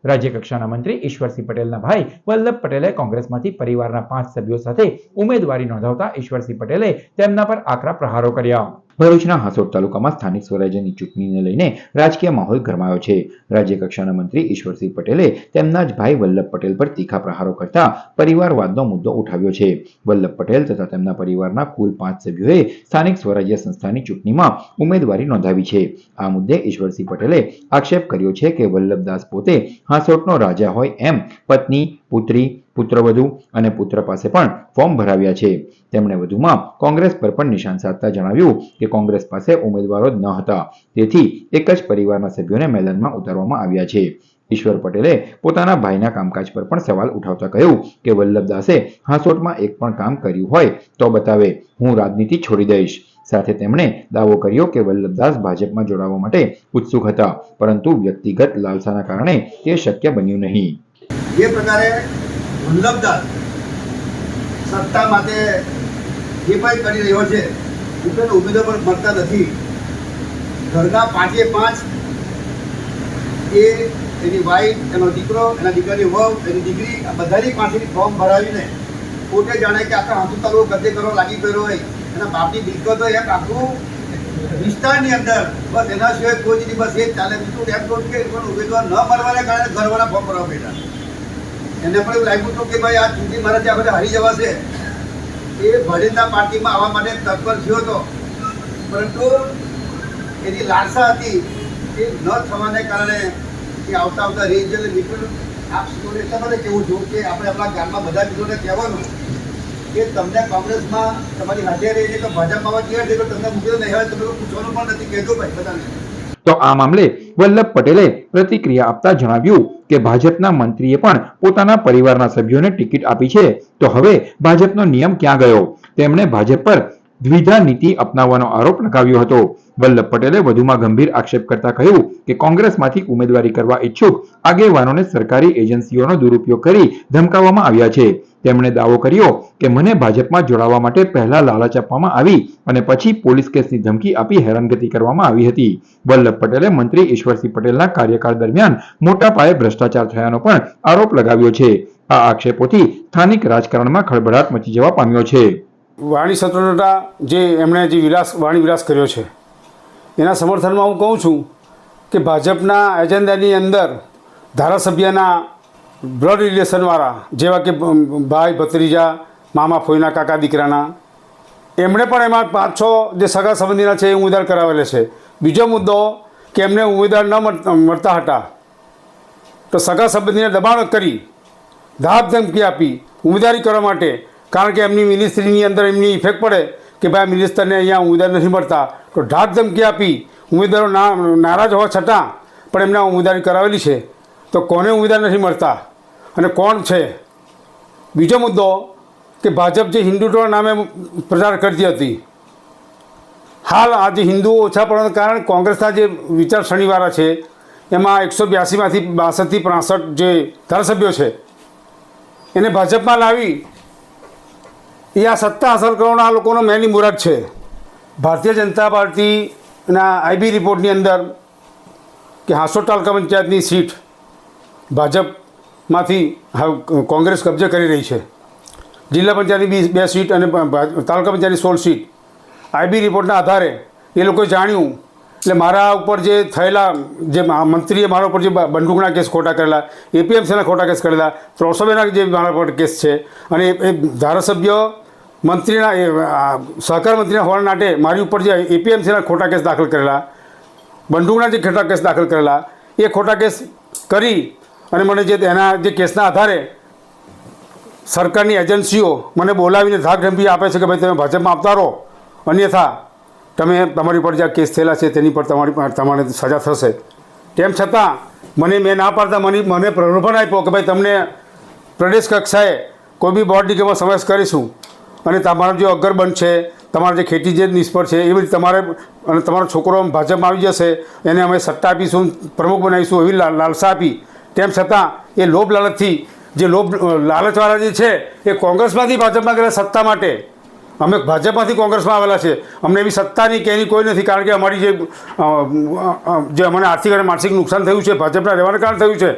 રાજ્યકક્ષાના મંત્રી ઈશ્વરસિંહ પટેલના ભાઈ વલ્લભ પટેલે કોંગ્રેસમાંથી પરિવારના 5 સભ્યો સાથે ઉમેદવારી નોંધાવતા ઈશ્વરસિંહ પટેલે તેમના પર આકરા પ્રહારો કર્યા। ભરૂચના હાસોટ તાલુકામાં સ્થાનિક સ્વરાજ્યની ચૂંટણીને લઈને રાજકીય માહોલ ગરમાયો છે। રાજ્યકક્ષાના મંત્રી ઈશ્વરસિંહ પટેલે તેમના જ ભાઈ વલ્લભ પટેલ પર તીખા પ્રહારો કરતા પરિવારવાદનો મુદ્દો ઉઠાવ્યો છે। વલ્લભ પટેલ તથા તેમના પરિવારના કુલ 5 સભ્યોએ સ્થાનિક સ્વરાજ્ય સંસ્થાની ચૂંટણીમાં ઉમેદવારી નોંધાવી છે। આ મુદ્દે ઈશ્વરસિંહ પટેલે આક્ષેપ કર્યો છે કે વલ્લભદાસ પોતે હાસોટનો રાજા હોય એમ પત્ની, પુત્રી, પુત્રવધુ અને પુત્ર પાસે પણ ફોર્મ ભરાવ્યા છે। તેમણે વધુમાં કોંગ્રેસ પર પણ નિશાન સાધતા જણાવ્યું કે કોંગ્રેસ પાસે ઉમેદવારો જ ન હતા, તેથી એક જ પરિવારના સભ્યોને મેદાનમાં ઉતારવામાં આવ્યા છે। ઈશ્વર પટેલે પોતાના ભાઈના કામકાજ પર પણ સવાલ ઉઠાવતા કહ્યું કે વલ્લભદાસે હાસોટમાં એક પણ કામ કર્યું હોય તો બતાવે, હું રાજનીતિ છોડી દઈશ। સાથે તેમણે દાવો કર્યો કે વલ્લભદાસ ભાજપમાં જોડાવા માટે ઉત્સુક હતા, પરંતુ વ્યક્તિગત લાલસાના કારણે તે શક્ય બન્યું નહીં। જે પ્રકારે વલ્લભદાસ સત્તા માટે જે કંઈ કરી રહ્યો છે પોતાનો ઉમેદવાર મળતા નથી। ઘરના 5 એ એની વાઈફ, એનો દીકરો, એના દીકરાની વહુ, એની દીકરી, આ બધાની પાસેથી ફોર્મ ભરાવીને પોતે જાણે કે આખા હાથું તાલુકો ગદ્દે કરવા લાગી ગયો હોય, એના બાપની દિલકતો એક આખું વિસ્તારની અંદર બસ એના સિવાય કોઈ નહીં, બસ એ ચાલે। બીજું એમ કહું કે પણ ઉમેદવાર ન મળવાને કારણે ઘરવાળા ફોર્મ ભરવા બેઠા। એને પણ એવું લાગ્યું હતું કે ભાઈ આ ચૂંટણી મારાથી આ બધા હારી જવાશે। એ ભારતીય પાર્ટીમાં આવવા માટે તત્પર થયો હતો, પરંતુ એની લાલસા હતી એ ન થવાને કારણે એ આવતા રિજનલ મિત્રો આપ સૌને એટલા માટે કહેવું છું કે આપણે આપણા ગામમાં બધા મિત્રોને કહેવાનું કે તમને કોંગ્રેસમાં તમારી હાજર રહીને તો ભાજપમાં આવવા તૈયાર છે, તો તમને મૂકી નહીં હોય, તમે પૂછવાનું પણ નથી, કહેજો ભાઈ બધાને। તો આ મામલે વલ્લભ પટેલે પ્રતિક્રિયા આપતા જણાવ્યું કે ભાજપના મંત્રીએ પણ પોતાના પરિવારના સભ્યોને ટિકિટ આપી છે, તો હવે ભાજપનો નિયમ ક્યાં ગયો? તેમણે ભાજપ પર દ્વિધા નીતિ અપનાવવાનો આરોપ લગાવ્યો હતો। વલ્લભ પટેલે વધુમાં ગંભીર આક્ષેપ કરતા કહ્યું કે કોંગ્રેસમાંથી ઉમેદવારી કરવા ઈચ્છુક આગેવાનોને સરકારી એજન્સીઓનો દુરુપયોગ કરી ધમકાવવામાં આવ્યા છે। તેમણે દાવો કર્યો કે મને ભાજપમાં જોડાવા માટે પહેલા લાલચ આપવામાં આવી અને પછી પોલીસ કેસની ધમકી આપી હેરાનગતિ કરવામાં આવી હતી। વલ્લભ પટેલે મંત્રી ઈશ્વરસિંહ પટેલના કાર્યકાળ દરમિયાન મોટા પાયે ભ્રષ્ટાચાર થયાનો પણ આરોપ લગાવ્યો છે। આ આક્ષેપોથી સ્થાનિક રાજકારણમાં ખળભળાટ મચી જવા પામ્યો છે। વાણી સ્વતંત્રતા જે એમણે જે વાણી વિલાસ કર્યો છે એના સમર્થનમાં હું કહું છું કે ભાજપના એજન્ડાની અંદર ધારાસભ્યના બ્લડ રિલેશનવાળા જેવા કે ભાઈ, ભત્રીજા, મામા, ફોઈના, કાકા, દીકરાના, એમણે પણ એમાં 5-6 જે સગા સંબંધીના છે એ ઉમેદવાર કરાવેલા છે। બીજો મુદ્દો કે એમને ઉમેદવાર ન મળતા હતા તો સગા સંબંધીને દબાણ કરી ધાક ધમકી આપી ઉમેદવારી કરવા માટે, કારણ કે એમની મિનિસ્ટ્રીની અંદર એમની ઇફેક્ટ પડે કે ભાઈ મિનિસ્ટરને અહીંયા ઉમેદવાર નથી મળતા, તો ઢાક ધમકી આપી ઉમેદવારો નારાજ હોવા છતાં પણ એમને ઉમેદવારી કરાવેલી છે। તો કોને ઉમેદવાર નથી મળતા અને કોણ છે? બીજો મુદ્દો કે ભાજપ જે હિન્દુત્વના નામે પ્રચાર કરતી હતી, હાલ આ જે હિન્દુઓ ઓછા પડવાના કારણે કોંગ્રેસના જે વિચારસરણીવાળા છે એમાં 182માંથી 62થી 65 જે ધારાસભ્યો છે એને ભાજપમાં લાવી એ આ સત્તા હાંસલ કરવાનો આ લોકોનો મેની મુરાદ છે। ભારતીય જનતા પાર્ટીના આઈબી રિપોર્ટની અંદર કે હાંસોટ તાલુકા પંચાયતની સીટ ભાજપમાંથી કોંગ્રેસ કબજે કરી રહી છે। જિલ્લા પંચાયતની 2 સીટ અને તાલુકા પંચાયતની 16 સીટ આઈબી રિપોર્ટના આધારે એ લોકોએ જાણ્યું। એટલે મારા ઉપર જે થયેલા જે મંત્રીએ મારા ઉપર જે બંદૂકના કેસ ખોટા કરેલા, એપીએમસીના ખોટા કેસ કરેલા, 302ના જે મારા પર કેસ છે, અને એ ધારાસભ્ય મંત્રીના સહકાર મંત્રીના હોવા માટે મારી ઉપર જે એપીએમસીના ખોટા કેસ દાખલ કરેલા, બંદૂકના જે ખોટા કેસ દાખલ કરેલા, એ ખોટા કેસ કરી અને મને જે એના જે કેસના આધારે સરકારની એજન્સીઓ મને બોલાવીને ધાક ધમકી આપે છે કે ભાઈ તમે ભાજપમાં આવતા રહો, અન્યથા તમારી પર જે કેસ થયેલા છે તેની પર તમારે સજા થશે। તેમ છતાં મેં ના પાડતા મને પ્રલોભન આપ્યો કે ભાઈ તમને પ્રદેશ કક્ષાએ કોઈ બી બોર્ડ નિગમમાં સમાવેશ કરીશું અને તમારો જે અગરબંધ છે, તમારો જે ખેતી જે નિષ્ફળ છે એવી રીતે તમારે અને તમારો છોકરો ભાજપમાં આવી જશે, એને અમે સત્તા આપીશું, પ્રમુખ બનાવીશું, એવી લાલસા આપી। તેમ છતાં એ લોભ લાલચથી જે લાલચવાળા જે છે એ કોંગ્રેસમાંથી ભાજપમાં ગયેલા સત્તા માટે, અમે ભાજપમાંથી કોંગ્રેસમાં આવેલા છે, અમને એવી સત્તાની કે એની કોઈ નથી, કારણ કે અમારી જે અમને આર્થિક અને માનસિક નુકસાન થયું છે ભાજપના રહેવાને કારણે થયું છે।